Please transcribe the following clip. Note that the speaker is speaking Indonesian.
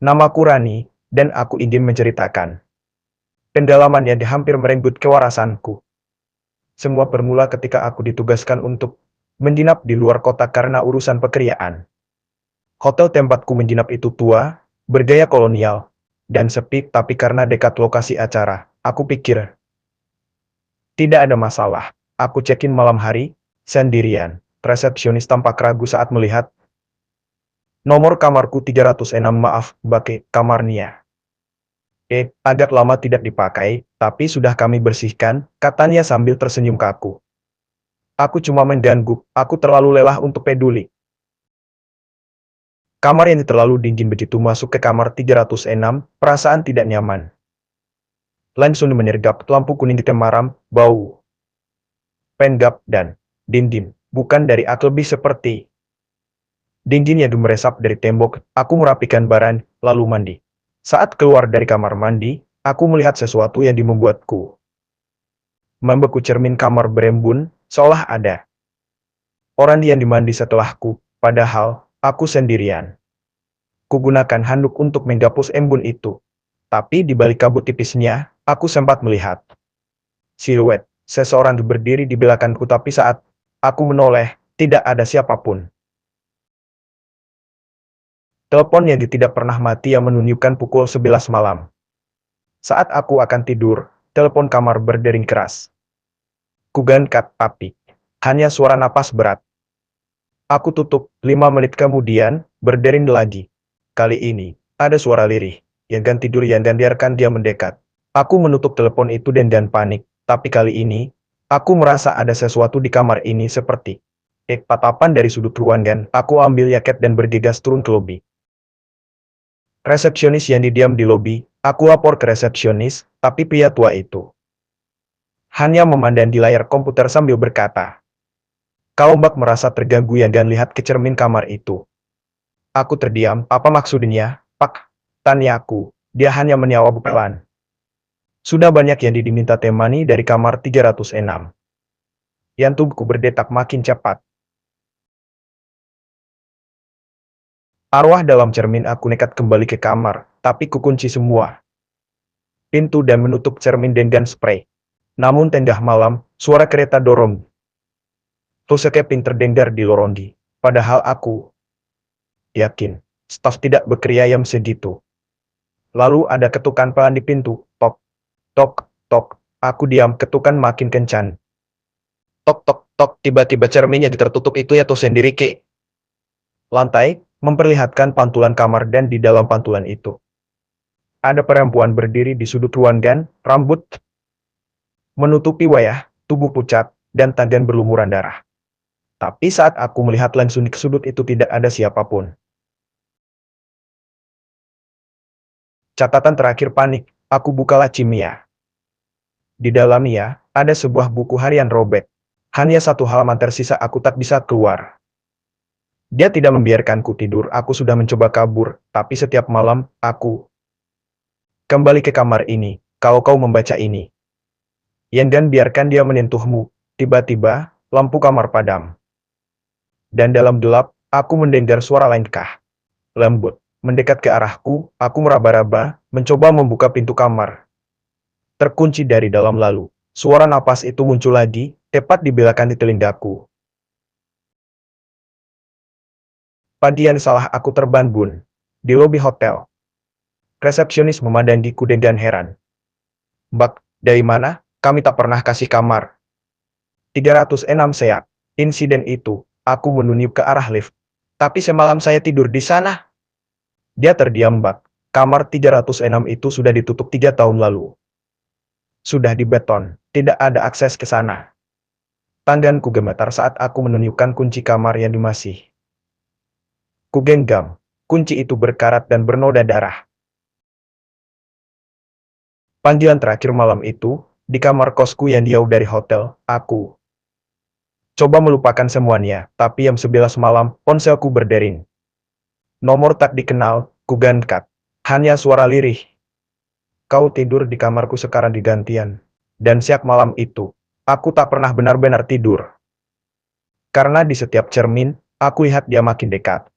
Namaku Rani, dan aku ingin menceritakan pendalaman yang hampir merenggut kewarasanku. Semua bermula ketika aku ditugaskan untuk menginap di luar kota karena urusan pekerjaan. Hotel tempatku menginap itu tua, bergaya kolonial, dan sepi, tapi karena dekat lokasi acara, aku pikir tidak ada masalah. Aku check-in malam hari, sendirian. Resepsionis tampak ragu saat melihat nomor kamarku 306. Maaf, pakai kamarnya. Agak lama tidak dipakai, tapi sudah kami bersihkan, katanya sambil tersenyum ke aku. Aku cuma mengganggu, aku terlalu lelah untuk peduli. Kamar yang terlalu dingin. Begitu masuk ke kamar 306, perasaan tidak nyaman. Langsung menyergap, lampu kuning temaram, bau penggap dan dinding, bukan dari aku, lebih seperti dingin yang meresap dari tembok. Aku merapikan barang, lalu mandi. Saat keluar dari kamar mandi, aku melihat sesuatu yang membuatku membeku. Cermin kamar berembun, seolah ada orang yang dimandi setelahku, padahal aku sendirian. Kugunakan handuk untuk menghapus embun itu. Tapi di balik kabut tipisnya, aku sempat melihat siluet seseorang berdiri di belakangku, tapi saat aku menoleh, tidak ada siapapun. Telepon yang tidak pernah mati yang menunjukkan pukul 11 malam. Saat aku akan tidur, telepon kamar berdering keras. Kugangkat, tapi hanya suara napas berat. Aku tutup. 5 menit kemudian, berdering lagi. Kali ini, ada suara lirih, yang ganti tidur yang dan biarkan dia mendekat. Aku menutup telepon itu dan panik, tapi kali ini, aku merasa ada sesuatu di kamar ini seperti tatapan dari sudut ruangan. Aku ambil jaket dan bergegas turun ke lobi. Resepsionis yang diam di lobi, aku lapor ke resepsionis, tapi pria tua itu hanya memandang di layar komputer sambil berkata, "Kau bak merasa terganggu ya dan lihat ke cermin kamar itu." Aku terdiam. "Apa maksudnya, Pak?" Tanya aku. Dia hanya menjawab pelan. "Sudah banyak yang diminta temani dari kamar 306. Jantungku berdetak makin cepat. Arwah dalam cermin. Aku nekat kembali ke kamar, tapi kukunci semua pintu dan menutup cermin dengan spray. Namun tengah malam, suara kereta dorong Tusukeping terdengar di loronggi. Padahal aku yakin, staf tidak bekerja jam segitu. Lalu ada ketukan pelan di pintu. Tok, tok, tok. Aku diam, ketukan makin kencang. Tok, tok, tok. Tiba-tiba cerminnya ditertutup. Itu ya tuh sendiri, Ke. Lantai memperlihatkan pantulan kamar, dan di dalam pantulan itu ada perempuan berdiri di sudut ruangan, rambut menutupi wajah, tubuh pucat, dan tangan berlumuran darah. Tapi saat aku melihat langsung ke sudut itu, tidak ada siapapun. Catatan terakhir panik, aku buka laci Mia. Di dalamnya, ada sebuah buku harian robek. Hanya satu halaman tersisa. Aku tak bisa keluar. Dia tidak membiarkanku tidur. Aku sudah mencoba kabur, tapi setiap malam, aku kembali ke kamar ini. Kalau kau membaca ini, dan biarkan dia menyentuhmu. Tiba-tiba, lampu kamar padam. Dan dalam gelap, aku mendengar suara langkah lembut mendekat ke arahku. Aku meraba-raba, mencoba membuka pintu kamar. Terkunci dari dalam. Lalu suara napas itu muncul lagi, tepat di belakang di telingaku. Padian salah. Aku terbangun di lobi hotel. Resepsionis memandangiku dengan heran. "Mbak, dari mana? Kami tak pernah kasih kamar." 306 seak. Insiden itu, aku menunjuk ke arah lift. "Tapi semalam saya tidur di sana." Dia terdiam. "Mbak, kamar 306 itu sudah ditutup 3 tahun lalu. Sudah di beton, tidak ada akses ke sana." Tanganku gemetar saat aku menunjukkan kunci kamar yang masih kugenggam. Kunci itu berkarat dan bernoda darah. Panggilan terakhir malam itu, di kamar kosku yang jauh dari hotel, aku coba melupakan semuanya, tapi jam 11 malam, ponselku berdering. Nomor tak dikenal, kugangkat. Hanya suara lirih. "Kau tidur di kamarku sekarang digantian." Dan siang malam itu, aku tak pernah benar-benar tidur. Karena di setiap cermin, aku lihat dia makin dekat.